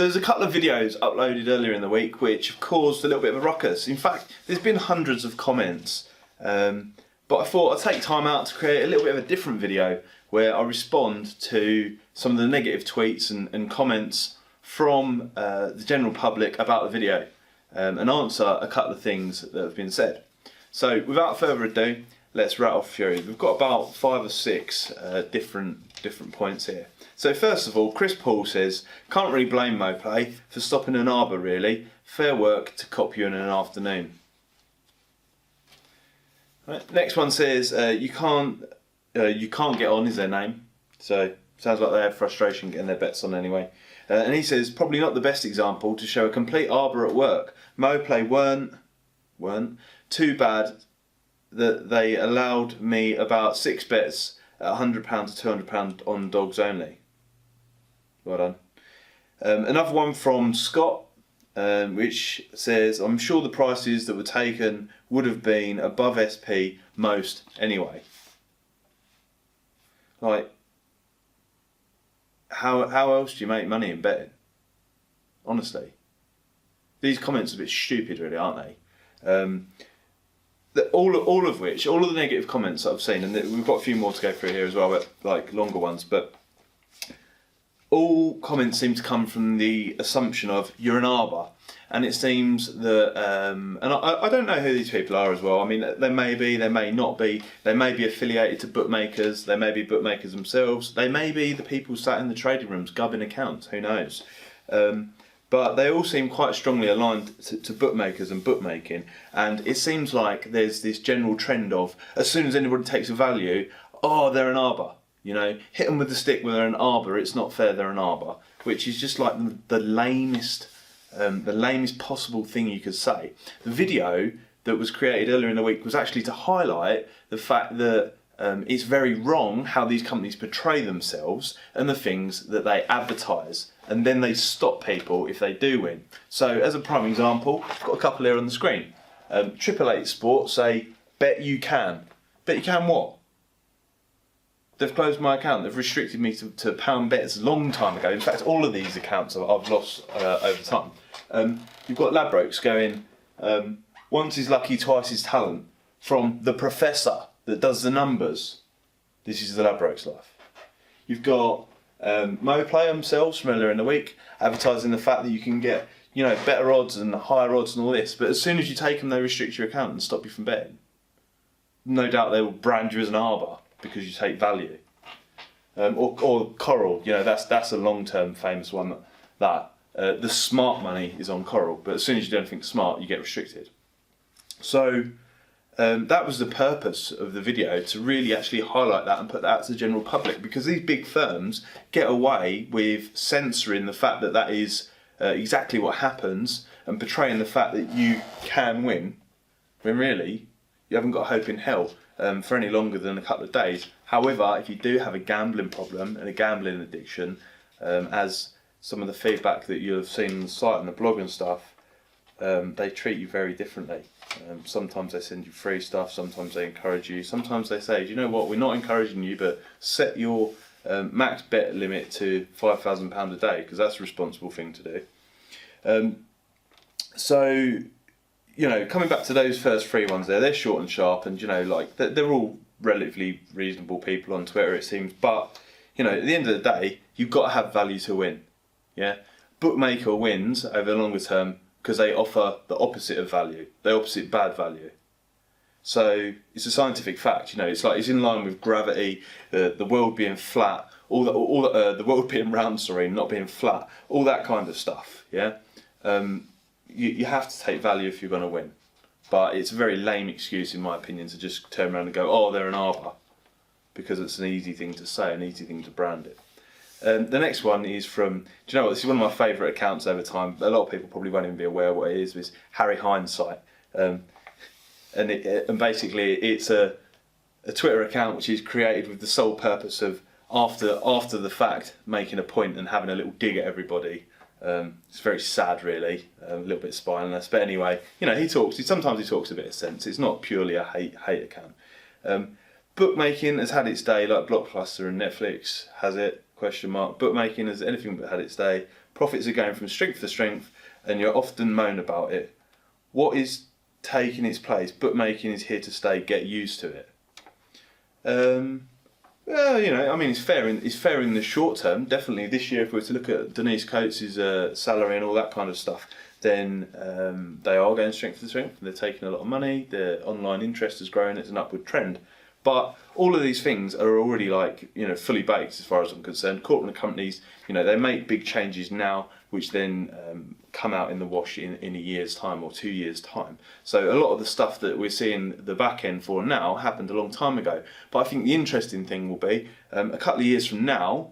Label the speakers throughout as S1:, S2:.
S1: So there's a couple of videos uploaded earlier in the week which have caused a little bit of a ruckus. In fact, there's been hundreds of comments, but I thought I'd take time out to create a little bit of a different video where I respond to some of the negative tweets and comments from the general public about the video and answer a couple of things that have been said. So without further ado, let's rattle through. We've got about 5 or 6 different points here. So first of all, Chris Paul says, can't really blame Moplay for stopping an arbor really. Fair work to cop you in an afternoon. Right, next one says, you can't get on is their name. So sounds like they have frustration getting their bets on anyway. And he says, probably not the best example to show a complete arbor at work. Moplay weren't too bad that they allowed me about 6 bets at £100 to £200 on dogs only. Well done. Another one from Scott, which says, I'm sure the prices that were taken would have been above SP most anyway. Like, how else do you make money in betting? Honestly. These comments are a bit stupid really, aren't they? All of the negative comments that I've seen, and we've got a few more to go through here as well, but like longer ones, but all comments seem to come from the assumption of you're an arbor, and it seems that, and I don't know who these people are as well. I mean, they may be, they may not be, they may be affiliated to bookmakers, they may be bookmakers themselves, they may be the people sat in the trading rooms gubbing accounts, who knows. But they all seem quite strongly aligned to bookmakers and bookmaking, and it seems like there's this general trend of, as soon as anybody takes a value, oh, they're an arbor. You know, hit them with the stick when they're an arbor, it's not fair they're an arbor, which is just like the lamest possible thing you could say. The video that was created earlier in the week was actually to highlight the fact that it's very wrong how these companies portray themselves and the things that they advertise, and then they stop people if they do win. So as a prime example, I've got a couple here on the screen. 888 Sports say, bet you can. Bet you can what? They've closed my account. They've restricted me to pound bets a long time ago. In fact, all of these accounts I've lost over time. You've got Ladbrokes going, once is lucky, twice is talent, from the professor that does the numbers. This is the Ladbrokes life. You've got Moplay themselves from earlier in the week advertising the fact that you can get, you know, better odds and higher odds and all this, but as soon as you take them, they restrict your account and stop you from betting. No doubt they will brand you as an arbor because you take value. Or Coral, you know, that's a long-term famous one. That the smart money is on Coral, but as soon as you do anything smart, you get restricted. So that was the purpose of the video, to really actually highlight that and put that out to the general public, because these big firms get away with censoring the fact that that is exactly what happens and portraying the fact that you can win, when really you haven't got hope in hell for any longer than a couple of days. However, if you do have a gambling problem and a gambling addiction, as some of the feedback that you'll have seen on the site and the blog and stuff, they treat you very differently. Sometimes they send you free stuff, sometimes they encourage you, sometimes they say, do you know what, we're not encouraging you, but set your max bet limit to £5,000 a day, because that's a responsible thing to do. So, you know, coming back to those first 3 ones there, they're short and sharp, and, you know, like, they're all relatively reasonable people on Twitter, it seems, but, you know, at the end of the day, you've got to have value to win, yeah? Bookmaker wins over the longer term because they offer the opposite of value, the opposite bad value. So it's a scientific fact, you know, it's like, it's in line with gravity, the world being flat, the world being round, sorry, not being flat, all that kind of stuff, yeah? You have to take value if you're going to win. But it's a very lame excuse, in my opinion, to just turn around and go, oh, they're an arbor, because it's an easy thing to say, an easy thing to brand it. The next one is from, do you know what, this is one of my favourite accounts over time. A lot of people probably won't even be aware what it is. It's Harry Hindsight. And basically it's a Twitter account which is created with the sole purpose of, after the fact, making a point and having a little dig at everybody. It's very sad really, a little bit spineless, but anyway, you know, sometimes he talks a bit of sense. It's not purely a hate account. Bookmaking has had its day, like Blockbuster and Netflix has it, ? Bookmaking has anything but had its day. Profits are going from strength to strength, and you're often moan about it. What is taking its place? Bookmaking is here to stay. Get used to it. Well, you know, I mean, it's fair in the short term. Definitely this year, if we were to look at Denise Coates' salary and all that kind of stuff, then they are going strength to strength. They're taking a lot of money. Their online interest is growing. It's an upward trend. But all of these things are already, like, you know, fully baked as far as I'm concerned. Corporate companies, you know, they make big changes now, which then come out in the wash in a year's time or 2 years' time. So a lot of the stuff that we're seeing the back end for now happened a long time ago. But I think the interesting thing will be a couple of years from now,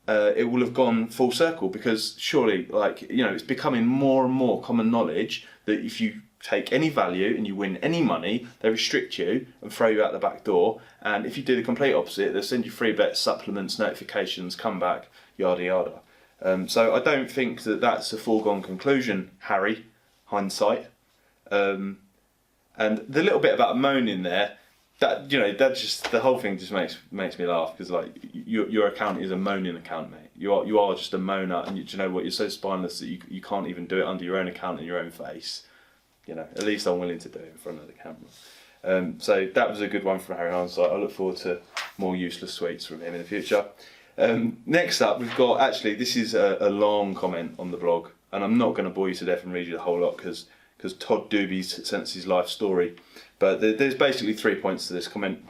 S1: it will have gone full circle, because surely, like, you know, it's becoming more and more common knowledge that if you take any value and you win any money, they restrict you and throw you out the back door. And if you do the complete opposite, they'll send you free bets, supplements, notifications, come back, yada yada. So I don't think that that's a foregone conclusion, Harry, hindsight. And the little bit about moaning there, that, you know, that just, the whole thing just makes me laugh, because, like, your account is a moaning account, mate. You are just a moaner, and you know what? You're so spineless that you can't even do it under your own account and your own face. You know, at least I'm willing to do it in front of the camera. So that was a good one from Harry Hindsight. I look forward to more useless tweets from him in the future. Next up, we've got, actually, this is a long comment on the blog, and I'm not going to bore you to death and read you the whole lot, because Todd Doobie's sent his life story. But there's basically 3 points to this comment.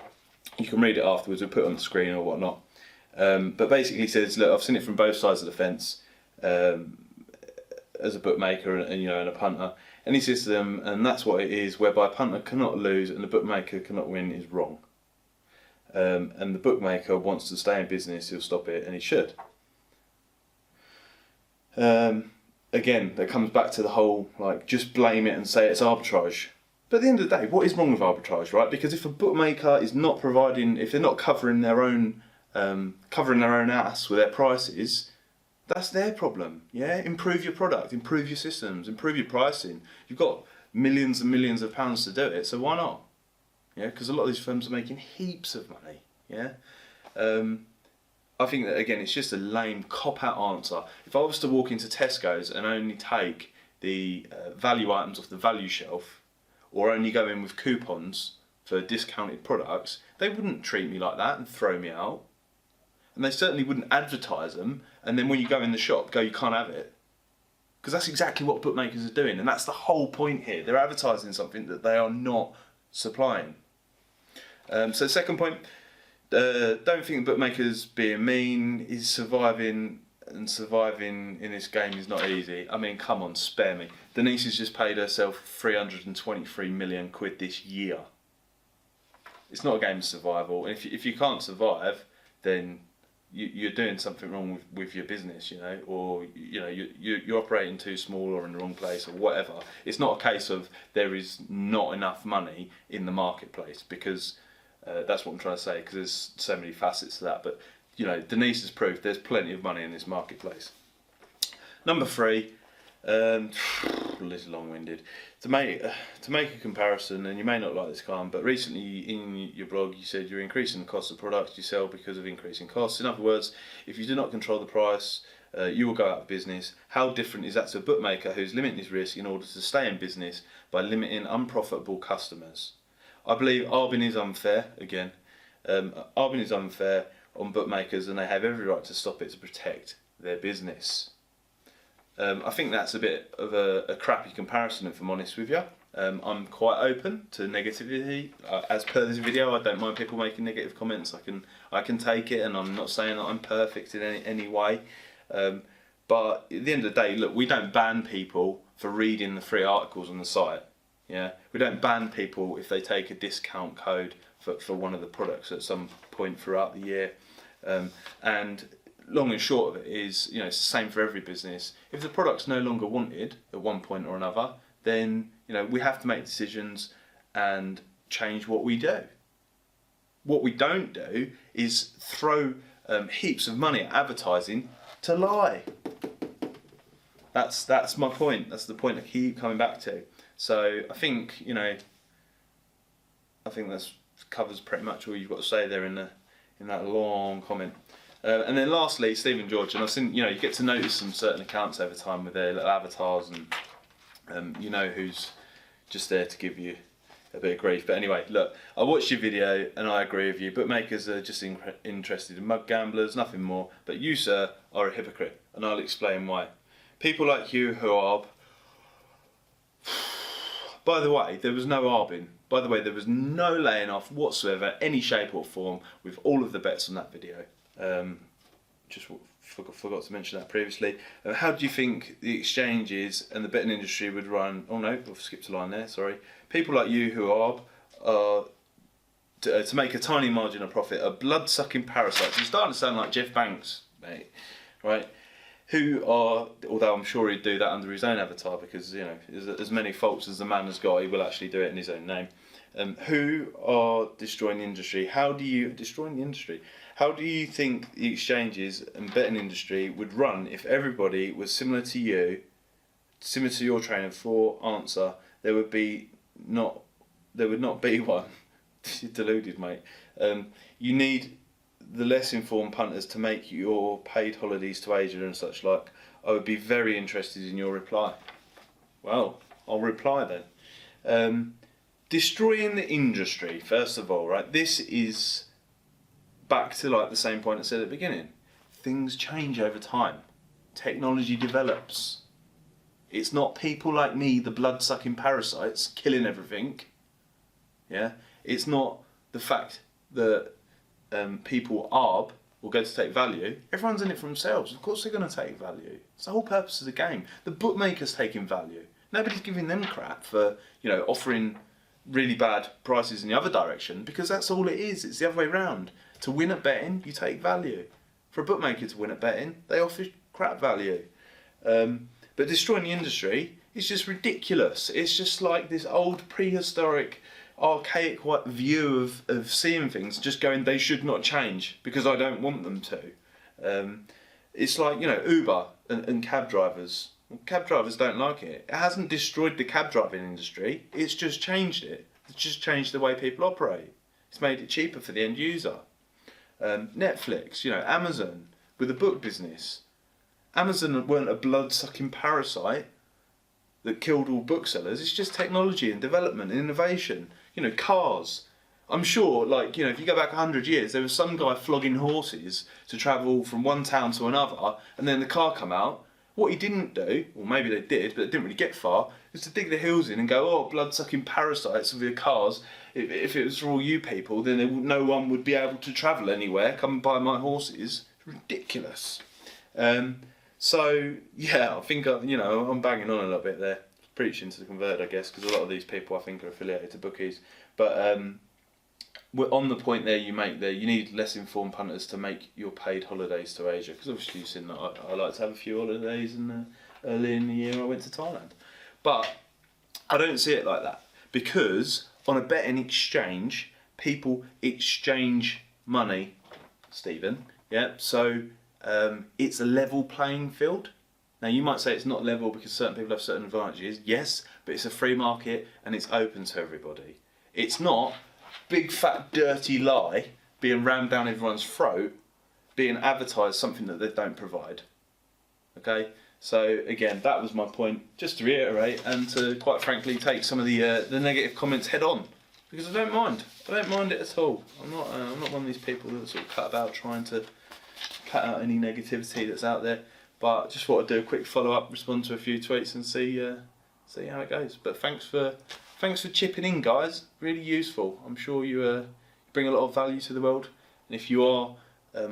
S1: You can read it afterwards, we'll put it on the screen or whatnot. But basically he says, look, I've seen it from both sides of the fence, as a bookmaker and, you know, and a punter. And he says to them, and that's what it is, whereby a punter cannot lose and the bookmaker cannot win, is wrong. And the bookmaker wants to stay in business, he'll stop it, and he should. Again, that comes back to the whole, like, just blame it and say it's arbitrage. But at the end of the day, what is wrong with arbitrage, right? Because if a bookmaker is not providing, if they're not covering their own ass with their prices, that's their problem. Yeah, improve your product, improve your systems, improve your pricing. You've got millions and millions of pounds to do it, so why not? Yeah, because a lot of these firms are making heaps of money. Yeah, I think that, again, it's just a lame cop-out answer. If I was to walk into Tesco's and only take the value items off the value shelf, or only go in with coupons for discounted products, they wouldn't treat me like that and throw me out. And they certainly wouldn't advertise them, and then when you go in the shop, go, you can't have it. Because that's exactly what bookmakers are doing, and that's the whole point here. They're advertising something that they are not supplying. So second point, don't think bookmakers being mean is surviving in this game is not easy. I mean, come on, spare me. Denise has just paid herself 323 million quid this year. It's not a game of survival. If you can't survive, then you're doing something wrong with your business, you know, or, you know, you're operating too small or in the wrong place or whatever. It's not a case of there is not enough money in the marketplace, because that's what I'm trying to say, because there's so many facets to that. But, you know, Denise has proved there's plenty of money in this marketplace. Number 3, this is long-winded. To make a comparison, and you may not like this, Khan, but recently in your blog you said you're increasing the cost of products you sell because of increasing costs. In other words, if you do not control the price, you will go out of business. How different is that to a bookmaker who's limiting his risk in order to stay in business by limiting unprofitable customers? I believe arbing is unfair, again. Arbing is unfair on bookmakers, and they have every right to stop it to protect their business. I think that's a bit of a crappy comparison, if I'm honest with you. I'm quite open to negativity. As per this video, I don't mind people making negative comments. I can take it, and I'm not saying that I'm perfect in any way. But at the end of the day, look, we don't ban people for reading the free articles on the site. Yeah, we don't ban people if they take a discount code for one of the products at some point throughout the year. And long and short of it is, you know, it's the same for every business. If the product's no longer wanted at one point or another, then, you know, we have to make decisions and change what we do. What we don't do is throw heaps of money at advertising to lie. That's my point. That's the point I keep coming back to. So I think, you know, I think that covers pretty much all you've got to say there in that long comment. And then lastly, Stephen George, and I've seen, you get to notice some certain accounts over time with their little avatars, and you know who's just there to give you a bit of grief. But anyway, look, I watched your video and I agree with you. Bookmakers are just interested in mug gamblers, nothing more. But you, sir, are a hypocrite, and I'll explain why. People like you who arb. By the way, there was no arbing. By the way, there was no laying off whatsoever, any shape or form, with all of the bets on that video. Just forgot to mention that previously. How do you think the exchanges and the betting industry would run? Oh no, I've skipped a line there, sorry. People like you who are to make a tiny margin of profit are blood-sucking parasites. You're starting to sound like Jeff Banks, mate, right? Who are, although I'm sure he'd do that under his own avatar, because as many faults as the man has got, he will actually do it in his own name. Who are destroying the industry? How do you destroying the industry? How do you think the exchanges and betting industry would run if everybody was similar to you, similar to your trainer? For answer, there would not be one. You're deluded, mate. You need the less informed punters to make your paid holidays to Asia and such like. I would be very interested in your reply. Well, I'll reply then. Destroying the industry, first of all, right? This is back to like the same point I said at the beginning. Things change over time. Technology develops. It's not people like me, the blood-sucking parasites, killing everything. Yeah? It's not the fact that people arb or go to take value. Everyone's in it for themselves. Of course they're going to take value. It's the whole purpose of the game. The bookmaker's taking value. Nobody's giving them crap for, offering really bad prices in the other direction, because that's all it is. It's the other way round. To win at betting, you take value. For a bookmaker to win at betting, they offer crap value. But destroying the industry is just ridiculous. It's just like this old prehistoric, archaic view of seeing things, just going, they should not change because I don't want them to. It's like, Uber and cab drivers. Cab drivers don't like it. It hasn't destroyed the cab driving industry, it's just changed it. It's just changed the way people operate. It's made it cheaper for the end user. Netflix, Amazon, with the book business. Amazon weren't a blood-sucking parasite that killed all booksellers. It's just technology and development and innovation. Cars. I'm sure, if you go back 100 years, there was some guy flogging horses to travel from one town to another, and then the car come out. What he didn't do, or maybe they did, but it didn't really get far, was to dig their heels in and go, oh, blood-sucking parasites of your cars. If it was for all you people, then no one would be able to travel anywhere. Come and buy my horses. It's ridiculous. So, yeah, I think, I'm banging on a little bit there. Preaching to the converted, I guess, because a lot of these people, I think, are affiliated to bookies. But we're on the point there you make there. You need less informed punters to make your paid holidays to Asia, because obviously you've seen that I like to have a few holidays, and early in the year I went to Thailand. But I don't see it like that, because on a betting exchange, people exchange money, Stephen. Yeah, so it's a level playing field. Now you might say it's not level because certain people have certain advantages. Yes, but it's a free market and it's open to everybody. It's not big fat dirty lie being rammed down everyone's throat, being advertised something that they don't provide. Okay, so again, that was my point. Just to reiterate, and to quite frankly take some of the negative comments head on, because I don't mind. I don't mind it at all. I'm not one of these people that sort of cut about trying to cut out any negativity that's out there. But just thought I'd do a quick follow up, respond to a few tweets, and see how it goes. But thanks for chipping in, guys. Really useful. I'm sure you bring a lot of value to the world. And if you are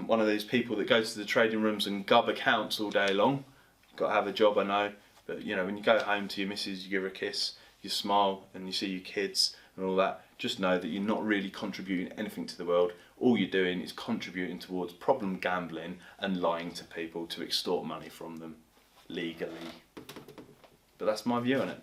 S1: one of those people that goes to the trading rooms and gub accounts all day long, you've got to have a job, I know. But when you go home to your missus, you give her a kiss, you smile, and you see your kids and all that. Just know that you're not really contributing anything to the world. All you're doing is contributing towards problem gambling and lying to people to extort money from them legally. But that's my view on it.